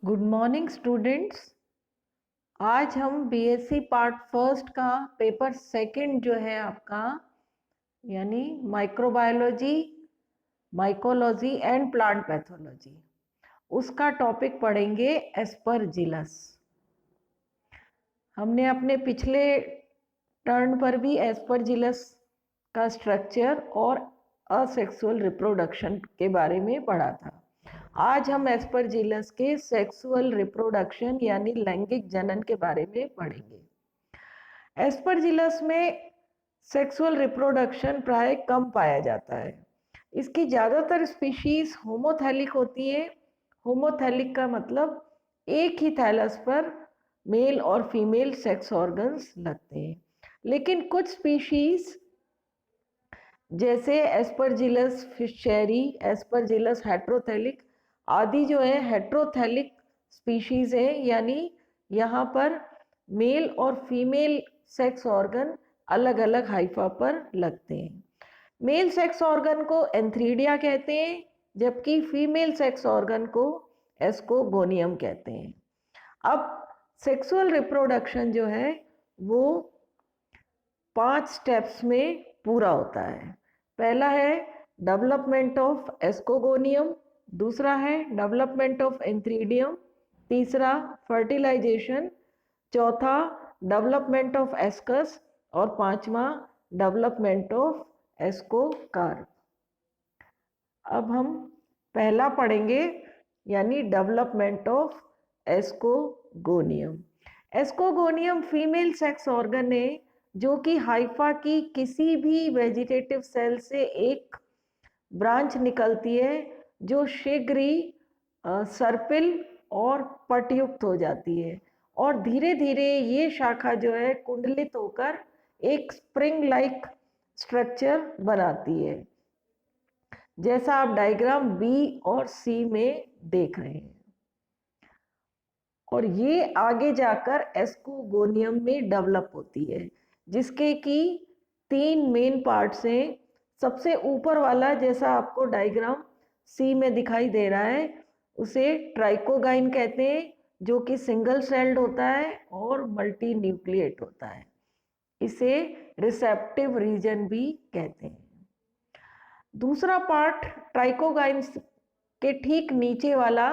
Good morning students. आज हम BSc part first का पेपर सेकंड जो है आपका, यानी microbiology, mycology and plant pathology, उसका टॉपिक पढ़ेंगे एस्परजिलस। हमने अपने पिछले टर्न पर भी एस्परजिलस का स्ट्रक्चर और असेक्सुअल रिप्रोडक्शन के बारे में पढ़ा था। आज हम एस्परजिलस के सेक्सुअल रिप्रोडक्शन यानी लैंगिक जनन के बारे में पढ़ेंगे। एस्परजिलस में सेक्सुअल रिप्रोडक्शन प्राय कम पाया जाता है। इसकी ज़्यादातर स्पीशीज होमोथैलिक होती है। होमोथैलिक का मतलब एक ही थैलस पर मेल और फीमेल सेक्स ऑर्गन्स लगते हैं, लेकिन कुछ स्पीशीज जैसे एस्परजिलस फिशेरी, एस्परजिलस हेट्रोथैलिक आदि जो है हेट्रोथैलिक स्पीशीज है, यानी यहाँ पर मेल और फीमेल सेक्स ऑर्गन अलग अलग हाइफा पर लगते हैं। मेल सेक्स ऑर्गन को एंथ्रीडिया कहते हैं, जबकि फीमेल सेक्स ऑर्गन को एस्कोगोनियम कहते हैं। अब सेक्सुअल रिप्रोडक्शन जो है वो 5 स्टेप्स में पूरा होता है। पहला है डेवलपमेंट ऑफ एस्कोगोनियम, दूसरा है डेवलपमेंट ऑफ एंथ्रीडियम, तीसरा फर्टिलाइजेशन, चौथा डेवलपमेंट ऑफ एस्कस और पांचवा डेवलपमेंट ऑफ एस्कोकार्प। अब हम पहला पढ़ेंगे, यानी development of ascogonium. Ascogonium female sex organ है जो कि हाइफा की किसी भी वेजिटेटिव सेल से एक ब्रांच निकलती है जो शीघ्र ही सर्पिल और पटयुक्त हो जाती है, और धीरे धीरे ये शाखा जो है कुंडलित होकर एक स्प्रिंग लाइक स्ट्रक्चर बनाती है, जैसा आप डायग्राम बी और सी में देख रहे हैं। और ये आगे जाकर एस्कोगोनियम में डेवलप होती है, जिसके कि 3 मेन पार्ट्स हैं। सबसे ऊपर वाला, जैसा आपको डायग्राम सी में दिखाई दे रहा है, उसे ट्राइकोगाइन कहते हैं, जो कि सिंगल सेल्ड होता है और मल्टी न्यूक्लिएट होता है। इसे रिसेप्टिव रीजन भी कहते हैं। दूसरा पार्ट ट्राइकोगाइन के ठीक नीचे वाला,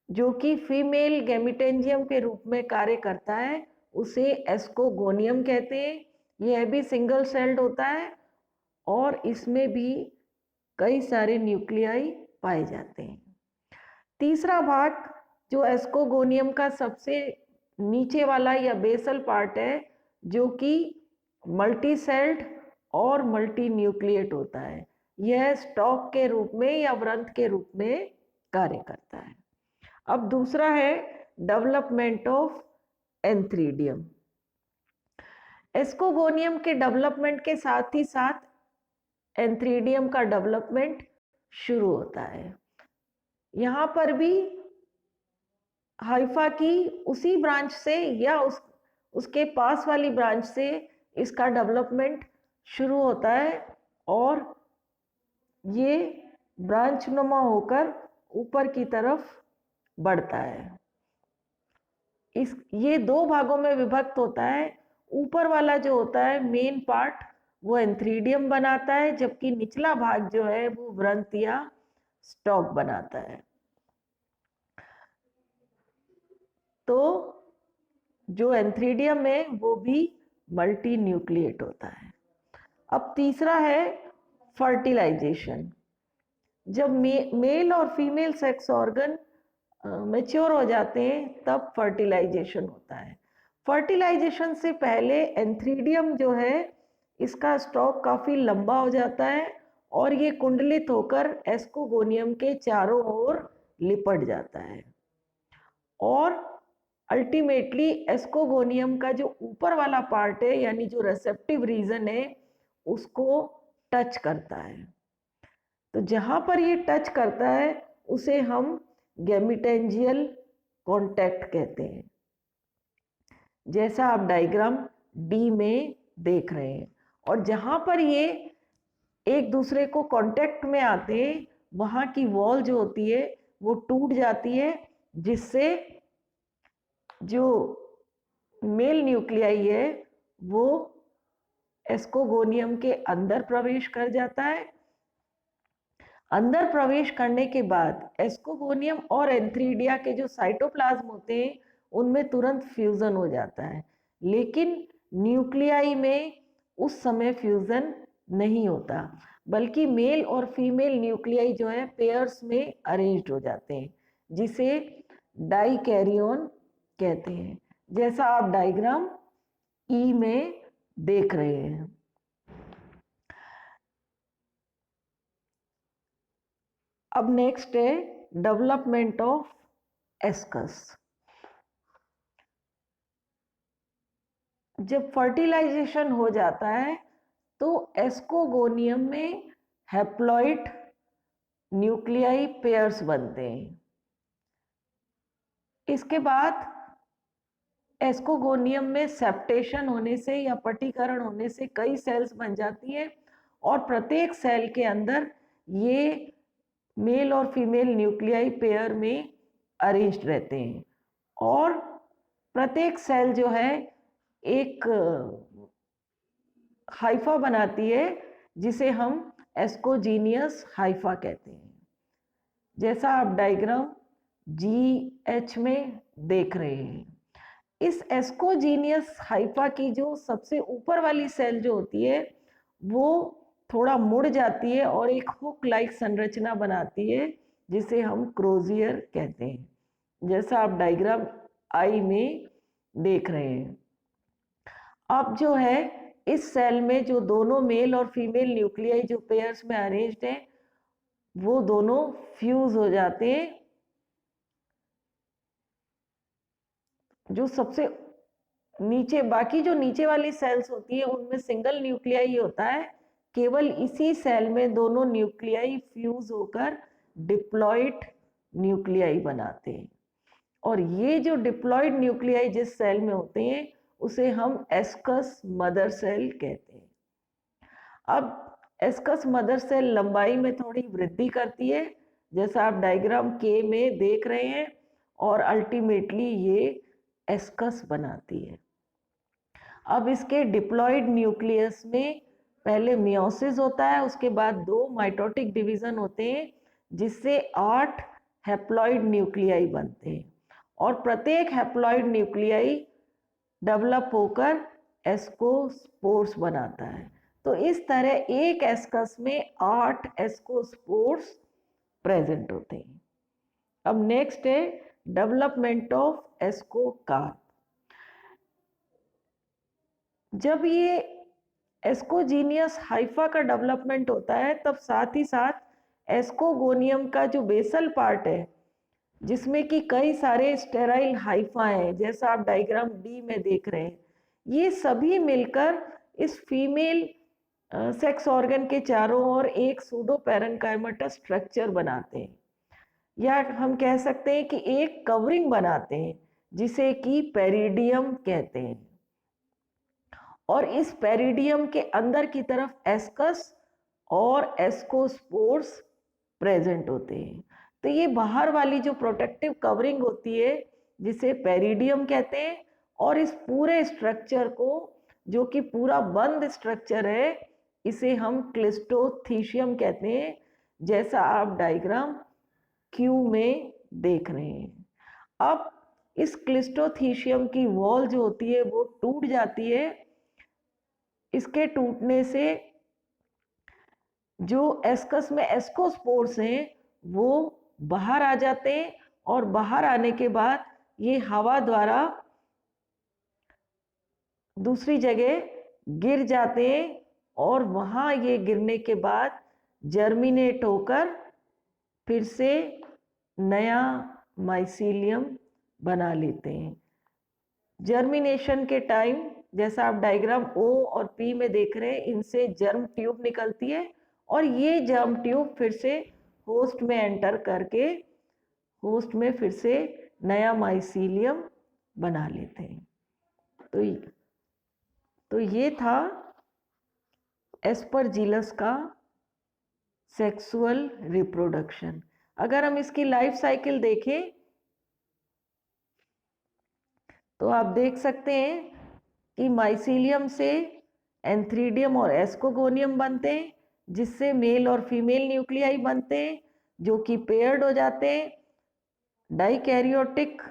जो कि फीमेल गैमिटेंजियम के रूप में कार्य करता है, उसे एस्कोगोनियम कहते हैं। यह भी सिंगल सेल्ड होता है और इसमें भी कई सारे न्यूक्लियाई पाए जाते हैं। तीसरा भाग जो एस्कोगोनियम का सबसे नीचे वाला या बेसल पार्ट है, जो कि मल्टी सेल्ड और मल्टी न्यूक्लिएट होता है, यह स्टॉक के रूप में या व्रंत के रूप में कार्य करता है। अब दूसरा है डेवलपमेंट ऑफ एंथ्रीडियम। एस्कोगोनियम के डेवलपमेंट के साथ ही साथ एंथ्रीडियम का डेवलपमेंट शुरू होता है। यहाँ पर भी हाइफा की उसी ब्रांच से या उसके पास वाली ब्रांच से इसका डेवलपमेंट शुरू होता है, और ये ब्रांच नुमा होकर ऊपर की तरफ बढ़ता है। ये 2 भागों में विभक्त होता है। ऊपर वाला जो होता है मेन पार्ट, वो एंथ्रीडियम बनाता है, जबकि निचला भाग जो है वो व्रंत या स्टॉक बनाता है। तो जो एंथ्रीडियम है वो भी मल्टी न्यूक्लिएट होता है। अब तीसरा है फर्टिलाइजेशन। जब मेल और फीमेल सेक्स ऑर्गन मैच्योर हो जाते हैं तब फर्टिलाइजेशन होता है। फर्टिलाइजेशन से पहले एंथ्रीडियम जो है, इसका स्टॉक काफ़ी लंबा हो जाता है और ये कुंडलित होकर एस्कोगोनियम के चारों ओर लिपट जाता है, और अल्टीमेटली एस्कोगोनियम का जो ऊपर वाला पार्ट है, यानी जो रिसेप्टिव रीजन है, उसको टच करता है। तो जहाँ पर ये टच करता है उसे हम गैमिटेंजियल कांटेक्ट कहते हैं, जैसा आप डायग्राम डी में देख रहे हैं। और जहाँ पर ये एक दूसरे को कांटेक्ट में आते हैं, वहाँ की वॉल जो होती है वो टूट जाती है जिससे जो मेल न्यूक्लियाई है वो एस्कोगोनियम के अंदर प्रवेश कर जाता है। अंदर प्रवेश करने के बाद एस्कोगोनियम और एंथ्रीडिया के जो साइटोप्लाज्म होते हैं उनमें तुरंत फ्यूजन हो जाता है, लेकिन न्यूक्लियाई में उस समय फ्यूजन नहीं होता, बल्कि मेल और फीमेल न्यूक्लियाई जो है पेयर्स में अरेंज्ड हो जाते हैं, जिसे डाइकैरियन कहते हैं, जैसा आप डायग्राम ई में देख रहे हैं। अब नेक्स्ट है डेवलपमेंट ऑफ एस्कस। जब फर्टिलाइजेशन हो जाता है तो एस्कोगोनियम में हैप्लॉइड न्यूक्लियाई पेयर्स बनते हैं। इसके बाद एस्कोगोनियम में सेप्टेशन होने से या पटीकरण होने से कई सेल्स बन जाती है, और प्रत्येक सेल के अंदर ये मेल और फीमेल न्यूक्लियाई पेयर में अरेंज्ड रहते हैं, और प्रत्येक सेल जो है एक हाइफा बनाती है, जिसे हम एस्कोजीनियस हाइफा कहते हैं, जैसा आप डायग्राम GH में देख रहे हैं। इस एस्कोजीनियस हाइफा की जो सबसे ऊपर वाली सेल जो होती है वो थोड़ा मुड़ जाती है और एक हुक लाइक संरचना बनाती है, जिसे हम क्रोजियर कहते हैं, जैसा आप डायग्राम I में देख रहे हैं। अब जो है इस सेल में जो दोनों मेल और फीमेल न्यूक्लियाई जो पेयर्स में अरेंज्ड हैं वो दोनों फ्यूज हो जाते हैं। जो सबसे नीचे बाकी जो नीचे वाली सेल्स होती है उनमें सिंगल न्यूक्लियाई होता है, केवल इसी सेल में दोनों न्यूक्लियाई फ्यूज होकर डिप्लॉइड न्यूक्लियाई बनाते हैं, और ये जो डिप्लॉइड न्यूक्लियाई जिस सेल में होते हैं उसे हम एस्कस मदर सेल कहते हैं। अब एस्कस मदर सेल लंबाई में थोड़ी वृद्धि करती है, जैसा आप डायग्राम K में देख रहे हैं, और अल्टीमेटली ये एस्कस बनाती है। अब इसके डिप्लॉइड न्यूक्लियस में पहले मियोसिस होता है, उसके बाद 2 माइटोटिक डिवीजन होते हैं, जिससे 8 हैप्लॉइड न्यूक्लियाई बनते हैं, और प्रत्येक हैप्लॉइड न्यूक्लियाई डेवलप होकर एस्कोस्पोर्स बनाता है। तो इस तरह एक एस्कस में 8 एस्कोस्पोर्स प्रेजेंट होते हैं। अब नेक्स्ट है डेवलपमेंट ऑफ एस्कोकार्प। जब ये एस्कोजीनियस हाइफा का डेवलपमेंट होता है तब साथ ही साथ एस्कोगोनियम का जो बेसल पार्ट है, जिसमें कि कई सारे स्टेराइल हाइफा हैं, जैसा आप डायग्राम D में देख रहे हैं, ये सभी मिलकर इस फीमेल सेक्स ऑर्गन के चारों ओर एक सूडो पैरेन्काइमेटस स्ट्रक्चर बनाते हैं, या हम कह सकते हैं कि एक कवरिंग बनाते हैं, जिसे कि पेरिडियम कहते हैं, और इस पेरिडियम के अंदर की तरफ एस्कस और एस्कोस्पोर्स प्रेजेंट होते हैं। तो ये बाहर वाली जो प्रोटेक्टिव कवरिंग होती है जिसे पेरिडियम कहते हैं, और इस पूरे स्ट्रक्चर को जो कि पूरा बंद स्ट्रक्चर है इसे हम क्लिस्टोथीशियम कहते हैं, जैसा आप डायग्राम Q में देख रहे हैं। अब इस क्लिस्टोथीशियम की वॉल जो होती है वो टूट जाती है। इसके टूटने से जो एस्कस में एस्कोस्पोर्स हैं वो बाहर आ जाते हैं, और बाहर आने के बाद ये हवा द्वारा दूसरी जगह गिर जाते हैं, और वहाँ ये गिरने के बाद जर्मिनेट होकर फिर से नया माइसीलियम बना लेते हैं। जर्मिनेशन के टाइम जैसा आप डायग्राम O और P में देख रहे हैं, इनसे जर्म ट्यूब निकलती है, और ये जर्म ट्यूब फिर से होस्ट में एंटर करके होस्ट में फिर से नया माइसीलियम बना लेते हैं। तो ये था एस्परजिलस का सेक्सुअल रिप्रोडक्शन। अगर हम इसकी लाइफ साइकिल देखें तो आप देख सकते हैं कि माइसीलियम से एंथ्रीडियम और एस्कोगोनियम बनते हैं, जिससे मेल और फीमेल न्यूक्लियाई बनते हैं जो कि पेयर्ड हो जाते हैं। डाइकैरियोटिक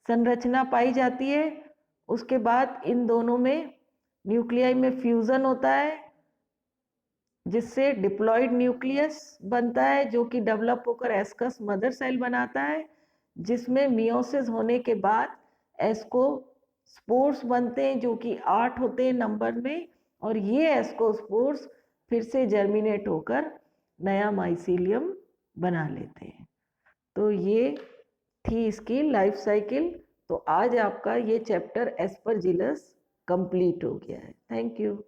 संरचना पाई जाती है। उसके बाद इन दोनों में न्यूक्लियाई में फ्यूजन होता है, जिससे डिप्लॉयड न्यूक्लियस बनता है जो कि डेवलप होकर एस्कस मदर सेल बनाता है, जिसमें मियोसिस होने के बाद एस्को स्पोर्स बनते हैं जो कि 8 होते हैं नंबर में, और ये एस्को स्पोर्स फिर से जर्मिनेट होकर नया माइसीलियम बना लेते हैं। तो ये थी इसकी लाइफ साइकिल। तो आज आपका ये चैप्टर एस्परजिलस कंप्लीट हो गया है। Thank you.